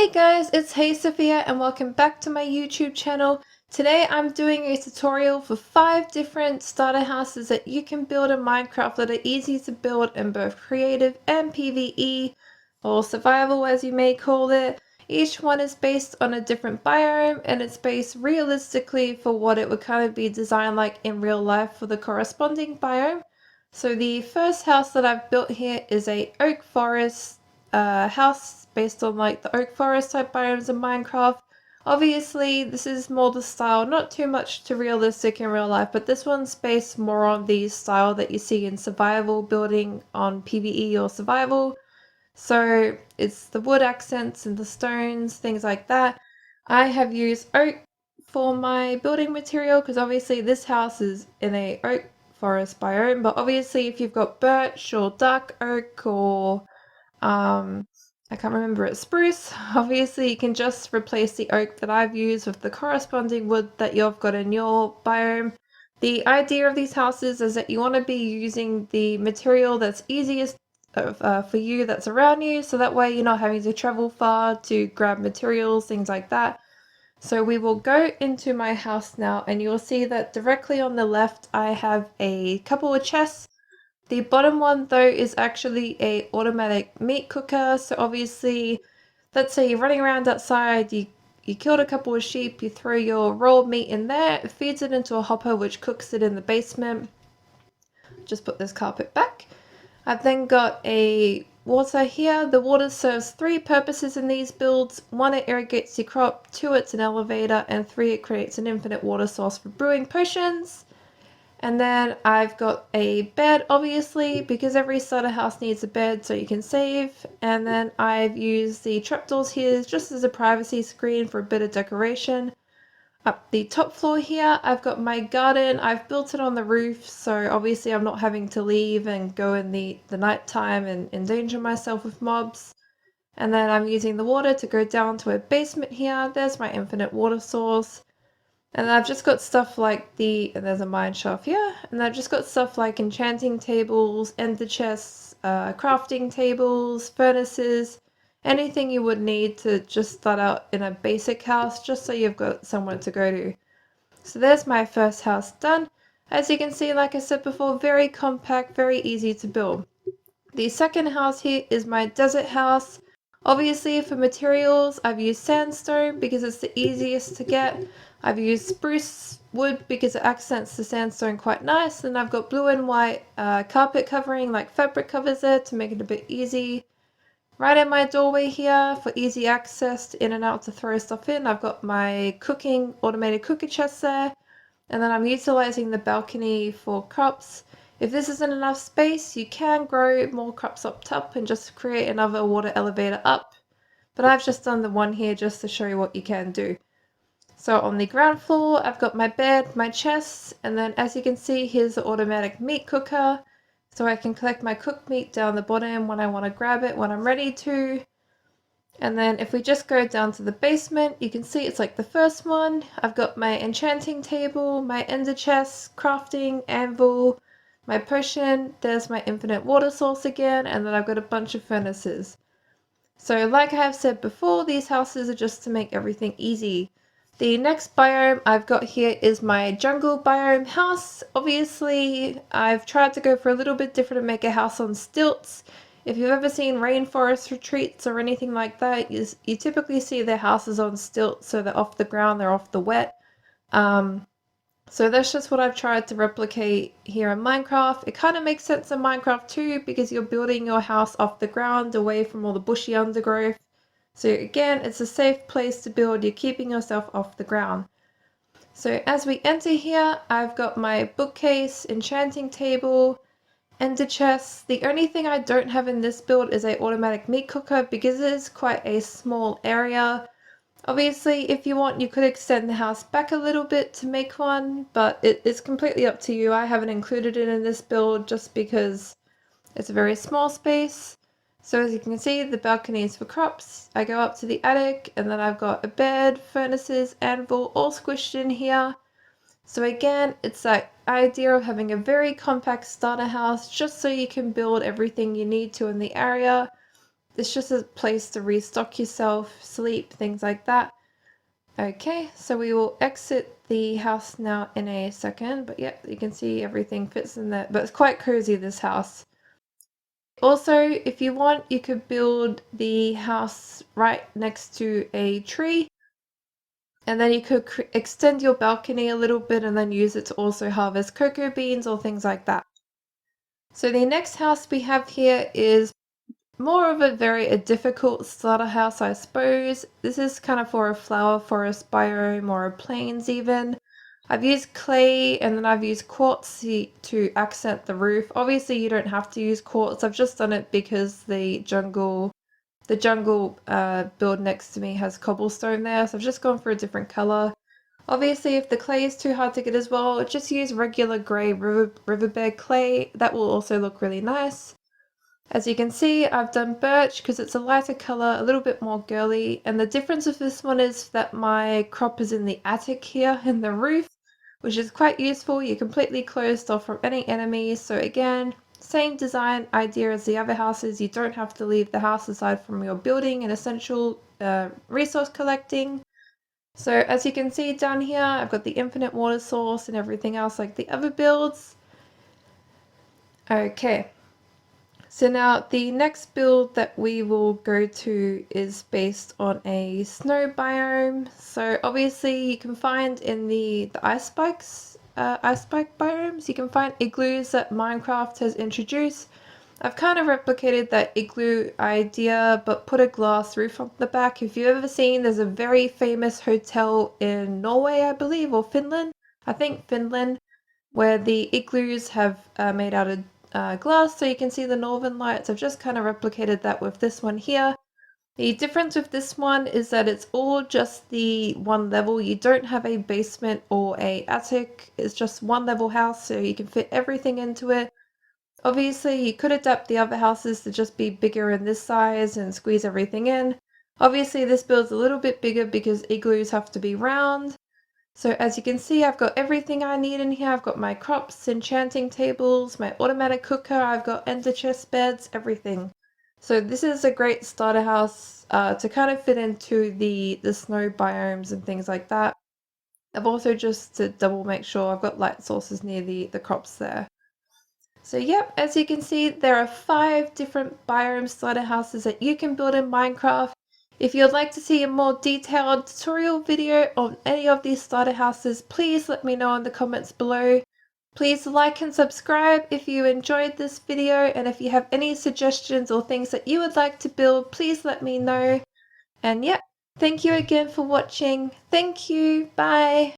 Hey guys, it's Hey Sophia and welcome back to my YouTube channel. Today I'm doing a tutorial for 5 different starter houses that you can build in Minecraft that are easy to build in both creative and PvE, or survival as you may call it. Each one is based on a different biome and it's based realistically for what it would kind of be designed like in real life for the corresponding biome. So the first house that I've built here is a oak forest house based on like the oak forest type biomes in Minecraft. Obviously, this is more the style, not too much to realistic in real life, but this one's based more on the style that you see in survival building on PvE or survival. So it's the wood accents and the stones, things like that. I have used oak for my building material because obviously this house is in a oak forest biome, but obviously if you've got birch or dark oak or I can't remember it, spruce. Obviously you can just replace the oak that I've used with the corresponding wood that you've got in your biome. The idea of these houses is that you want to be using the material that's easiest for you that's around you, so that way you're not having to travel far to grab materials, things like that. So we will go into my house now and you'll see that directly on the left I have a couple of chests. The bottom one though is actually a automatic meat cooker. So obviously, let's say you're running around outside, you killed a couple of sheep, you throw your raw meat in there, it feeds it into a hopper which cooks it in the basement. Just put this carpet back. I've then got a water here. The water serves 3 purposes in these builds. 1, it irrigates your crop, 2, it's an elevator, and 3, it creates an infinite water source for brewing potions. And then I've got a bed, obviously, because every starter house needs a bed so you can save. And then I've used the trapdoors here just as a privacy screen for a bit of decoration. Up the top floor here, I've got my garden. I've built it on the roof, so obviously I'm not having to leave and go in the night time and endanger myself with mobs. And then I'm using the water to go down to a basement here. There's my infinite water source. And I've just got stuff like there's a mine shaft here, and I've just got stuff like enchanting tables, ender chests, crafting tables, furnaces, anything you would need to just start out in a basic house, just so you've got somewhere to go to. So there's my first house done. As you can see, like I said before, very compact, very easy to build. The second house here is my desert house. Obviously for materials, I've used sandstone because it's the easiest to get. I've used spruce wood because it accents the sandstone quite nice, and I've got blue and white carpet covering, like fabric covers it to make it a bit easy. Right in my doorway here for easy access in and out to throw stuff in, I've got my automated cooker chest there, and then I'm utilizing the balcony for crops. If this isn't enough space, you can grow more crops up top and just create another water elevator up, but I've just done the one here just to show you what you can do. So on the ground floor, I've got my bed, my chests, and then as you can see, here's the automatic meat cooker. So I can collect my cooked meat down the bottom when I want to grab it when I'm ready to. And then if we just go down to the basement, you can see it's like the first one. I've got my enchanting table, my ender chest, crafting, anvil, my potion, there's my infinite water source again, and then I've got a bunch of furnaces. So like I have said before, these houses are just to make everything easy. The next biome I've got here is my jungle biome house. Obviously, I've tried to go for a little bit different and make a house on stilts. If you've ever seen rainforest retreats or anything like that, you typically see their houses on stilts, so they're off the ground, they're off the wet. So that's just what I've tried to replicate here in Minecraft. It kind of makes sense in Minecraft too, because you're building your house off the ground, away from all the bushy undergrowth. So again, it's a safe place to build, you're keeping yourself off the ground. So as we enter here, I've got my bookcase, enchanting table, ender chest. The only thing I don't have in this build is an automatic meat cooker because it is quite a small area. Obviously, if you want, you could extend the house back a little bit to make one, but it's completely up to you. I haven't included it in this build just because it's a very small space. So as you can see, the balcony is for crops. I go up to the attic and then I've got a bed, furnaces, anvil, all squished in here. So again, it's that idea of having a very compact starter house just so you can build everything you need to in the area. It's just a place to restock yourself, sleep, things like that. Okay, so we will exit the house now in a second, but yeah, you can see everything fits in there, but it's quite cozy, this house. Also, if you want, you could build the house right next to a tree, and then you could extend your balcony a little bit and then use it to also harvest cocoa beans or things like that. So the next house we have here is more of a difficult starter house, I suppose. This is kind of for a flower forest biome or a plains even. I've used clay and then I've used quartz to accent the roof. Obviously you don't have to use quartz. I've just done it because the jungle build next to me has cobblestone there, so I've just gone for a different color. Obviously if the clay is too hard to get as well, just use regular grey riverbed clay. That will also look really nice. As you can see, I've done birch because it's a lighter color, a little bit more girly, and the difference with this one is that my crop is in the attic here in the roof, which is quite useful. You're completely closed off from any enemies, so again, same design idea as the other houses. You don't have to leave the house aside from your building and essential resource collecting. So as you can see down here, I've got the infinite water source and everything else like the other builds. Okay. So now the next build that we will go to is based on a snow biome. So obviously you can find in the ice spikes, ice spike biomes, you can find igloos that Minecraft has introduced. I've kind of replicated that igloo idea, but put a glass roof on the back. If you've ever seen, there's a very famous hotel in Norway, I believe, or Finland. I think Finland, where the igloos have made out of glass so you can see the northern lights. I've just kind of replicated that with this one here. The difference with this one is that it's all just the one level. You don't have a basement or a attic. It's just one level house, so you can fit everything into it. Obviously you could adapt the other houses to just be bigger in this size and squeeze everything in. Obviously this build's a little bit bigger because igloos have to be round. So as you can see, I've got everything I need in here. I've got my crops, enchanting tables, my automatic cooker, I've got ender chest beds, everything. So this is a great starter house to kind of fit into the snow biomes and things like that. I've also just to double make sure I've got light sources near the crops there. So yep, as you can see, there are 5 different biome starter houses that you can build in Minecraft. If you'd like to see a more detailed tutorial video on any of these starter houses, please let me know in the comments below. Please like and subscribe if you enjoyed this video, and if you have any suggestions or things that you would like to build, please let me know. And yep, thank you again for watching. Thank you, bye!